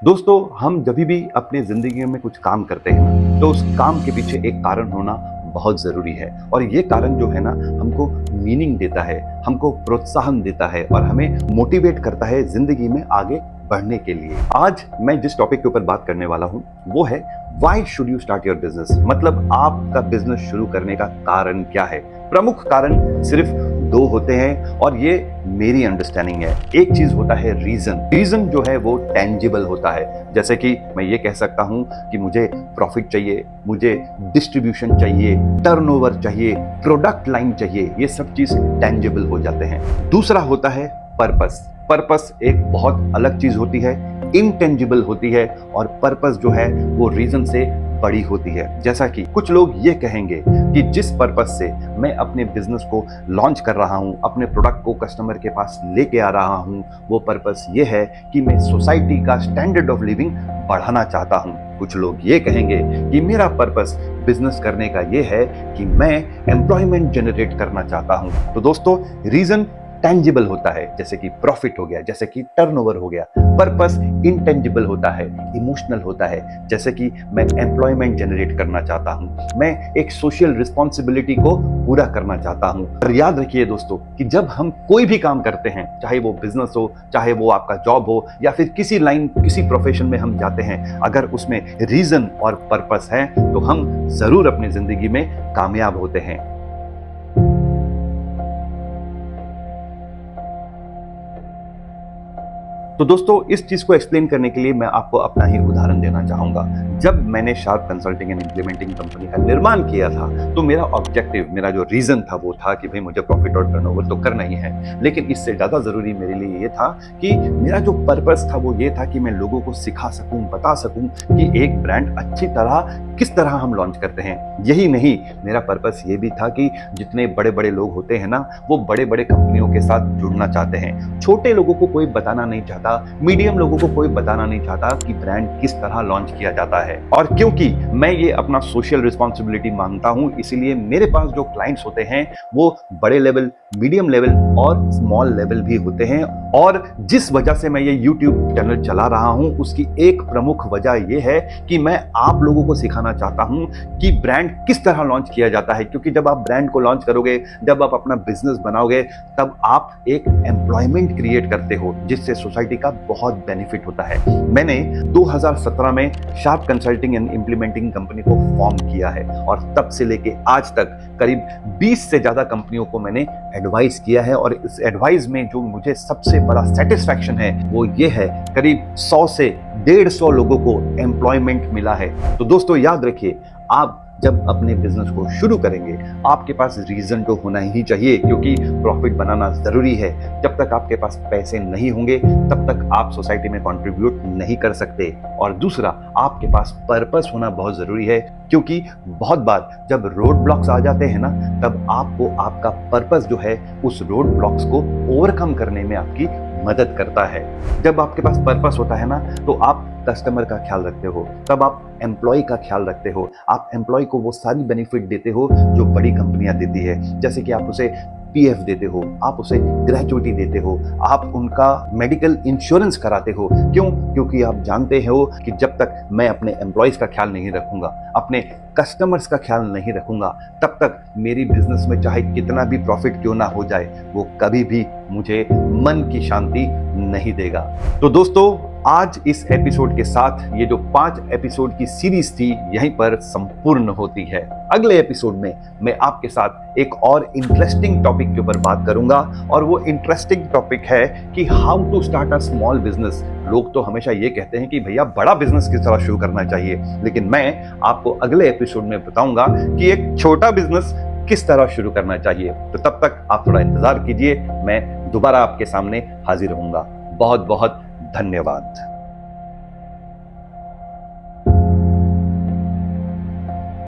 दोस्तों, हम जब भी अपने जिंदगी में कुछ काम करते हैं ना, तो उस काम के पीछे एक कारण होना बहुत जरूरी है। और ये कारण जो है ना, हमको मीनिंग देता है, हमको प्रोत्साहन देता है और हमें मोटिवेट करता है जिंदगी में आगे बढ़ने के लिए। आज मैं जिस टॉपिक के ऊपर बात करने वाला हूँ वो है why should you start your business. मतलब आपका बिजनेस शुरू करने का कारण क्या है। प्रमुख कारण सिर्फ दो होते हैं और ये मेरी अंडरस्टैंडिंग है। एक चीज होता है रीजन जो है वो टेंजिबल होता है। जैसे कि मैं ये कह सकता हूं कि मुझे प्रॉफिट चाहिए, मुझे डिस्ट्रीब्यूशन चाहिए, टर्नओवर चाहिए, प्रोडक्ट लाइन चाहिए। ये सब चीज टेंजिबल हो जाते हैं। दूसरा होता है पर्पस एक बहुत अलग चीज होती है, इनटेंजिबल होती है। और पर्पस जो है वो रीजन से बड़ी होती है। जैसा कि कुछ लोग ये कहेंगे कि जिस पर्पस से मैं अपने बिजनेस को लॉन्च कर रहा हूं, अपने प्रोडक्ट को कस्टमर के पास लेके आ रहा हूं, वो पर्पस ये है कि मैं सोसाइटी का स्टैंडर्ड ऑफ लिविंग बढ़ाना चाहता हूं। कुछ लोग ये कहेंगे कि मेरा पर्पस बिजनेस करने का ये है कि मैं एम्प्लॉयमेंट जनरेट करना चाहता हूं। तो दोस्तों, रीजन टेंजिबल होता है, जैसे कि प्रॉफिट हो गया, जैसे कि टर्नओवर हो गया। पर्पस इनटेंजिबल होता है, इमोशनल होता है, जैसे कि मैं एम्प्लॉयमेंट जनरेट करना चाहता हूं, मैं एक सोशल रिस्पॉन्सिबिलिटी को पूरा करना चाहता हूं। और याद रखिए दोस्तों कि जब हम कोई भी काम करते हैं, चाहे वो बिजनेस हो, चाहे वो आपका जॉब हो, या फिर किसी लाइन किसी प्रोफेशन में हम जाते हैं, अगर उसमें रीजन और पर्पस है तो हम जरूर अपनी जिंदगी में कामयाब होते हैं। तो दोस्तों, इस चीज को एक्सप्लेन करने के लिए मैं आपको अपना ही उदाहरण देना चाहूंगा। जब मैंने sharp consulting and implementing company का निर्माण किया था, तो मेरा ऑब्जेक्टिव, मेरा जो रीजन था वो था कि भाई मुझे प्रॉफिट और टर्नओवर तो करना ही है, लेकिन इससे ज्यादा जरूरी मेरे लिए ये था कि मेरा जो पर्पस था वो ये था कि मैं लोगों को सिखा सकूं, बता सकूं कि एक ब्रांड अच्छी तरह किस तरह हम लॉन्च करते हैं। यही नहीं, मेरा पर्पस ये भी था कि जितने बड़े बड़े लोग होते हैं ना, वो बड़े बड़े कंपनियों के साथ जुड़ना चाहते हैं। छोटे लोगों को कोई बताना नहीं चाहता, मीडियम लोगों को कोई बताना नहीं चाहता कि ब्रांड किस तरह लॉन्च किया जाता है। और क्योंकि मैं ये अपना सोशल रिस्पॉन्सिबिलिटी मानता हूं, इसीलिए मेरे पास जो क्लाइंट्स होते हैं वो बड़े लेवल, मीडियम लेवल और स्मॉल लेवल भी होते हैं। और जिस वजह से मैं ये YouTube चैनल चला रहा हूं, उसकी एक प्रमुख वजह यह है कि मैं आप लोगों को सिखाना चाहता हूं कि ब्रांड किस तरह लॉन्च किया जाता है। क्योंकि जब आप ब्रांड को लॉन्च करोगे, जब आप अपना बिजनेस बनाओगे, तब आप एक एम्प्लॉयमेंट क्रिएट करते हो, जिससे सोसाइटी का बहुत बेनिफिट होता है। मैंने 2017 में sharp consulting and implementing company को फॉर्म किया है और तब से लेके आज तक करीब 20 से ज्यादा कंपनियों को मैंने एडवाइस किया है। और इस एडवाइस में जो मुझे सबसे बड़ा सेटिस्फैक्शन है वो ये है, करीब 100 से 150 लोगों को एम्प्लॉयमेंट मिला है। तो दोस्तों, याद रखिए, आप जब अपने बिजनेस को शुरू करेंगे, आपके पास रीजन तो होना ही चाहिए, क्योंकि प्रॉफिट बनाना जरूरी है। जब तक आपके पास पैसे नहीं होंगे, तब तक आप सोसाइटी में कंट्रीब्यूट नहीं कर सकते। और दूसरा, आपके पास पर्पस होना बहुत जरूरी है, क्योंकि बहुत बार जब रोड ब्लॉक्स आ जाते हैं ना, तब आपको आपका पर्पस जो है उस रोड ब्लॉक्स को ओवरकम करने में आपकी मदद करता है। जब आपके पास पर्पस होता है ना, तो आप कस्टमर का ख्याल रखते हो, तब आप एम्प्लॉय का ख्याल रखते हो। आप एम्प्लॉय को वो सारी बेनिफिट देते हो जो बड़ी कंपनियां देती है। जैसे कि आप उसे पीएफ देते हो, आप उसे ग्रेजुइटी देते हो, आप उनका मेडिकल इंश्योरेंस कराते हो। क्यों? क्योंकि आप जानते हो कि जब तक मैं अपने एम्प्लॉयज का ख्याल नहीं रखूंगा, अपने कस्टमर्स का ख्याल नहीं रखूंगा, तब तक मेरी बिजनेस में चाहे कितना भी प्रॉफिट क्यों ना हो जाए, वो कभी भी मुझे मन की शांति नहीं देगा। तो दोस्तों, आज इस एपिसोड के साथ ये जो 5 एपिसोड की सीरीज थी यहीं पर संपूर्ण होती है। अगले एपिसोड में मैं आपके साथ एक और इंटरेस्टिंग टॉपिक के ऊपर बात करूंगा, और वो इंटरेस्टिंग टॉपिक है कि how to start a small business. लोग तो हमेशा ये कहते हैं कि भैया बड़ा बिजनेस किस तरह शुरू करना चाहिए, लेकिन मैं आपको अगले एपिसोड में बताऊंगा कि एक छोटा बिजनेस किस तरह शुरू करना चाहिए। तो तब तक आप थोड़ा इंतजार कीजिए, मैं दोबारा आपके सामने हाजिर होऊंगा। बहुत बहुत धन्यवाद।